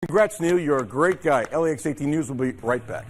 Congrats, Neil. You're a great guy. LAX 18 News will be right back.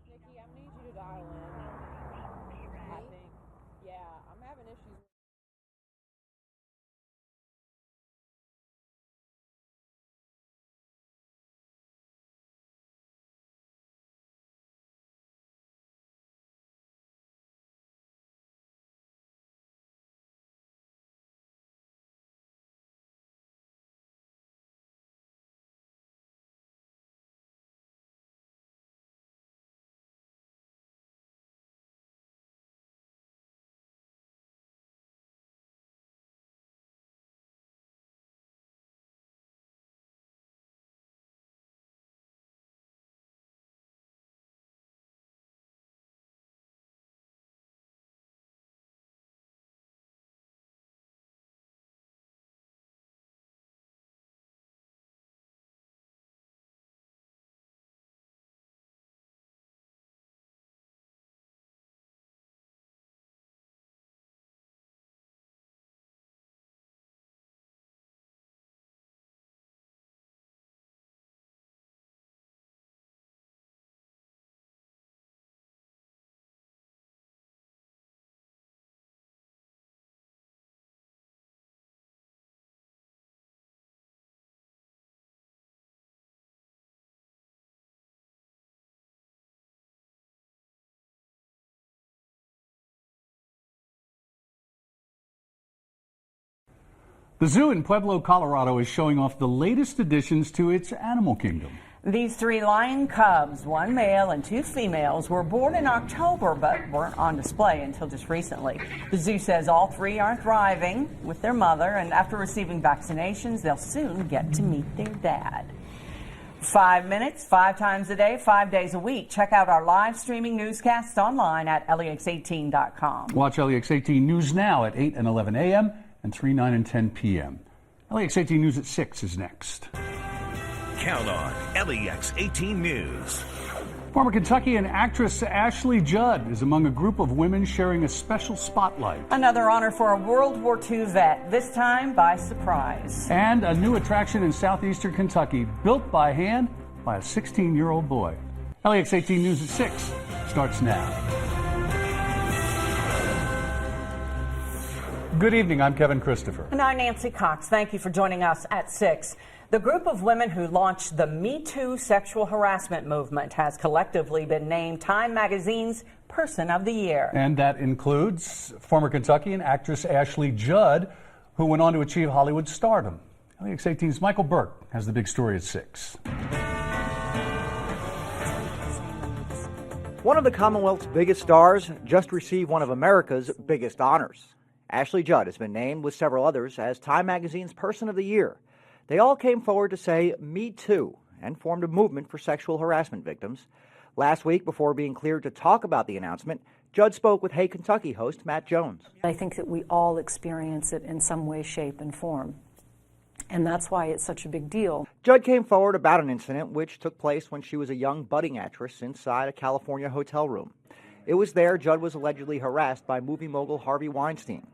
Nikki, I need you to dial in. I think, yeah, I'm having issues. The zoo in Pueblo, Colorado is showing off the latest additions to its animal kingdom. These 3 lion cubs, 1 male and 2 females, were born in October but weren't on display until just recently. The zoo says all 3 are thriving with their mother, and after receiving vaccinations, they'll soon get to meet their dad. 5 minutes, 5 times a day, 5 days a week. Check out our live streaming newscasts online at LEX18.com. Watch LEX 18 News now at 8 and 11 a.m. and 3, 9, and 10 p.m. LEX 18 News at 6 is next. Count on LEX 18 News. Former Kentuckian actress Ashley Judd is among a group of women sharing a special spotlight. Another honor for a World War II vet, this time by surprise. And a new attraction in southeastern Kentucky, built by hand by a 16-year-old boy. LEX 18 News at 6 starts now. Good evening, I'm Kevin Christopher. And I'm Nancy Cox. Thank you for joining us at 6. The group of women who launched the Me Too sexual harassment movement has collectively been named Time Magazine's Person of the Year. And that includes former Kentuckian actress Ashley Judd, who went on to achieve Hollywood stardom. LEX 18's Michael Burke has the big story at 6. One of the Commonwealth's biggest stars just received one of America's biggest honors. Ashley Judd has been named, with several others, as Time Magazine's Person of the Year. They all came forward to say Me Too and formed a movement for sexual harassment victims. Last week, before being cleared to talk about the announcement, Judd spoke with Hey Kentucky host Matt Jones. I think that we all experience it in some way, shape, and form. And that's why it's such a big deal. Judd came forward about an incident which took place when she was a young budding actress inside a California hotel room. It was there Judd was allegedly harassed by movie mogul Harvey Weinstein.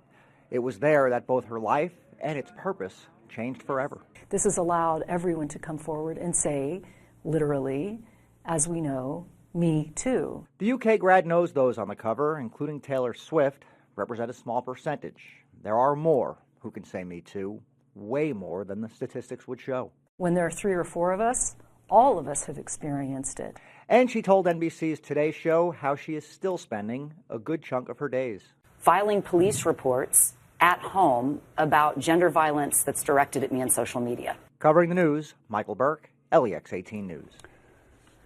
It was there that both her life and its purpose changed forever. This has allowed everyone to come forward and say, literally, as we know, me too. The UK grad knows those on the cover, including Taylor Swift, represent a small percentage. There are more who can say me too, way more than the statistics would show. When there are 3 or 4 of us, all of us have experienced it. And she told NBC's Today Show how she is still spending a good chunk of her days. filing police reports at home about gender violence that's directed at me on social media. Covering the news, Michael Burke, LEX 18 News.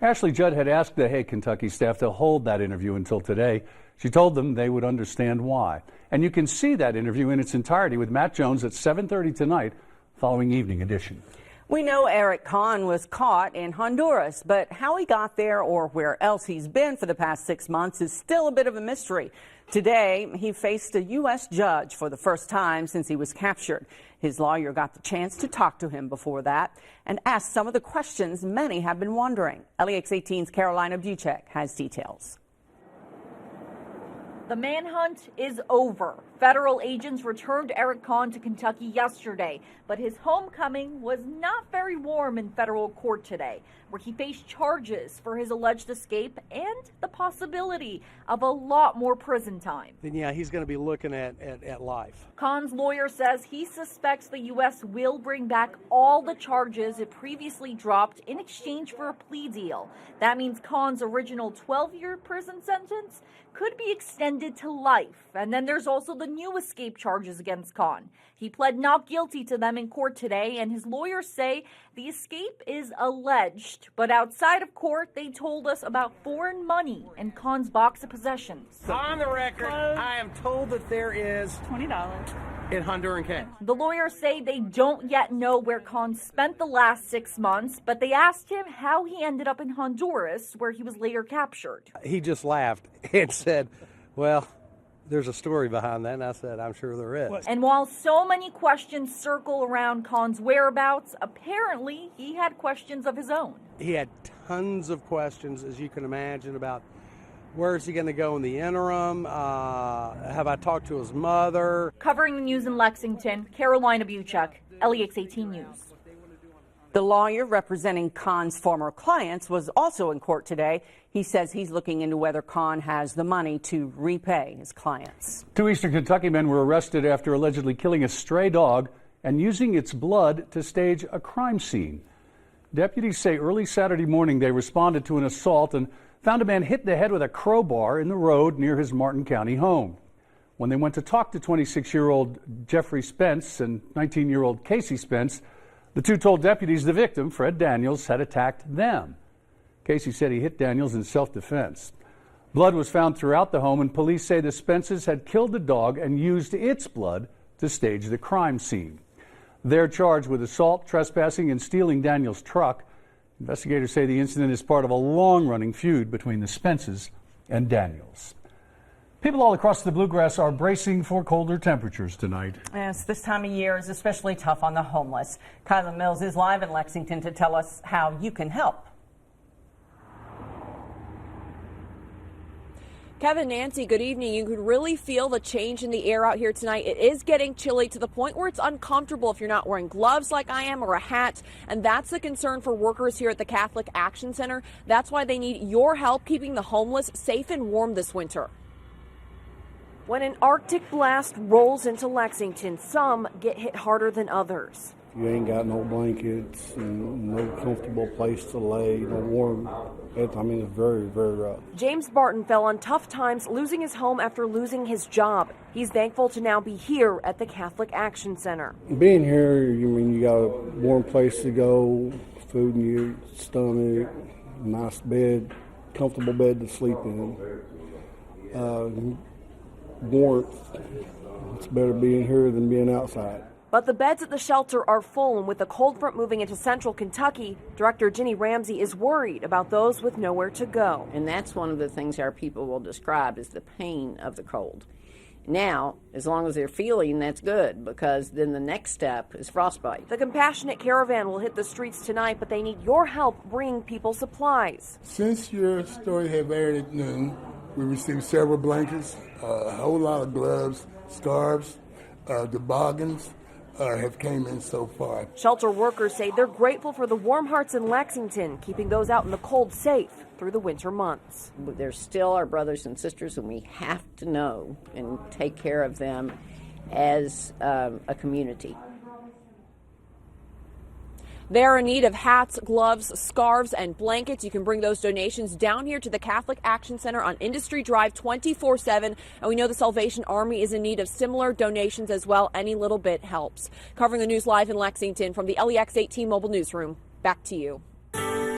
Ashley Judd had asked the Hague, Kentucky staff to hold that interview until today. She told them they would understand why. And you can see that interview in its entirety with Matt Jones at 7:30 tonight, following Evening Edition. We know Eric Kahn was caught in Honduras, but how he got there or where else he's been for the past 6 months is still a bit of a mystery. Today, he faced a U.S. judge for the first time since he was captured. His lawyer got the chance to talk to him before that and asked some of the questions many have been wondering. LEX 18's Carolina Buchek has details. The manhunt is over. Federal agents returned Eric Kahn to Kentucky yesterday, but his homecoming was not very warm in federal court today, where he faced charges for his alleged escape and the possibility of a lot more prison time. Then yeah, he's going to be looking at life. Kahn's lawyer says he suspects the U.S. will bring back all the charges it previously dropped in exchange for a plea deal. That means Kahn's original 12-year prison sentence could be extended to life. And then there's also the new escape charges against Kahn. He pled not guilty to them in court today, and his lawyers say the escape is alleged. But outside of court, they told us about foreign money in Kahn's box of possessions. On the record, I am told that there is $20. in Honduran cash. The lawyers say they don't yet know where Kahn spent the last 6 months, but they asked him how he ended up in Honduras, where he was later captured. He just laughed and said, well, there's a story behind that, and I said, I'm sure there is. And while so many questions circle around Kahn's whereabouts, apparently he had questions of his own. He had tons of questions, as you can imagine, about where is he going to go in the interim? Have I talked to his mother? Covering the news in Lexington, Carolina Buchek, LEX 18 News. The lawyer representing Kahn's former clients was also in court today. He says he's looking into whether Kahn has the money to repay his clients. 2 Eastern Kentucky men were arrested after allegedly killing a stray dog and using its blood to stage a crime scene. Deputies say early Saturday morning they responded to an assault and found a man hit in the head with a crowbar in the road near his Martin County home. When they went to talk to 26-year-old Jeffrey Spence and 19-year-old Casey Spence, the two told deputies the victim, Fred Daniels, had attacked them. Casey said he hit Daniels in self-defense. Blood was found throughout the home, and police say the Spences had killed the dog and used its blood to stage the crime scene. They're charged with assault, trespassing, and stealing Daniels' truck. Investigators say the incident is part of a long-running feud between the Spences and Daniels. People all across the Bluegrass are bracing for colder temperatures tonight. Yes, this time of year is especially tough on the homeless. Kyla Mills is live in Lexington to tell us how you can help. Kevin, Nancy, good evening. You could really feel the change in the air out here tonight. It is getting chilly to the point where it's uncomfortable if you're not wearing gloves like I am or a hat. And that's a concern for workers here at the Catholic Action Center. That's why they need your help keeping the homeless safe and warm this winter. When an Arctic blast rolls into Lexington, some get hit harder than others. You ain't got no blankets and no comfortable place to lay, no warm. I mean, it's very, very rough. James Barton fell on tough times, losing his home after losing his job. He's thankful to now be here at the Catholic Action Center. Being here, you got a warm place to go, food in your stomach, nice bed, comfortable bed to sleep in. Warmth. It's better being here than being outside. But the beds at the shelter are full, and with the cold front moving into central Kentucky, Director Jenny Ramsey is worried about those with nowhere to go. And that's one of the things our people will describe as the pain of the cold. Now, as long as they're feeling, that's good, because then the next step is frostbite. The Compassionate Caravan will hit the streets tonight, but they need your help bringing people supplies. Since your story had aired at noon, we received several blankets, a whole lot of gloves, scarves, toboggans have came in so far. Shelter workers say they're grateful for the warm hearts in Lexington, keeping those out in the cold safe through the winter months. They're still our brothers and sisters, and we have to know and take care of them as a community. They're in need of hats, gloves, scarves, and blankets. You can bring those donations down here to the Catholic Action Center on Industry Drive 24/7. And we know the Salvation Army is in need of similar donations as well. Any little bit helps. Covering the news live in Lexington from the LEX 18 Mobile Newsroom. Back to you.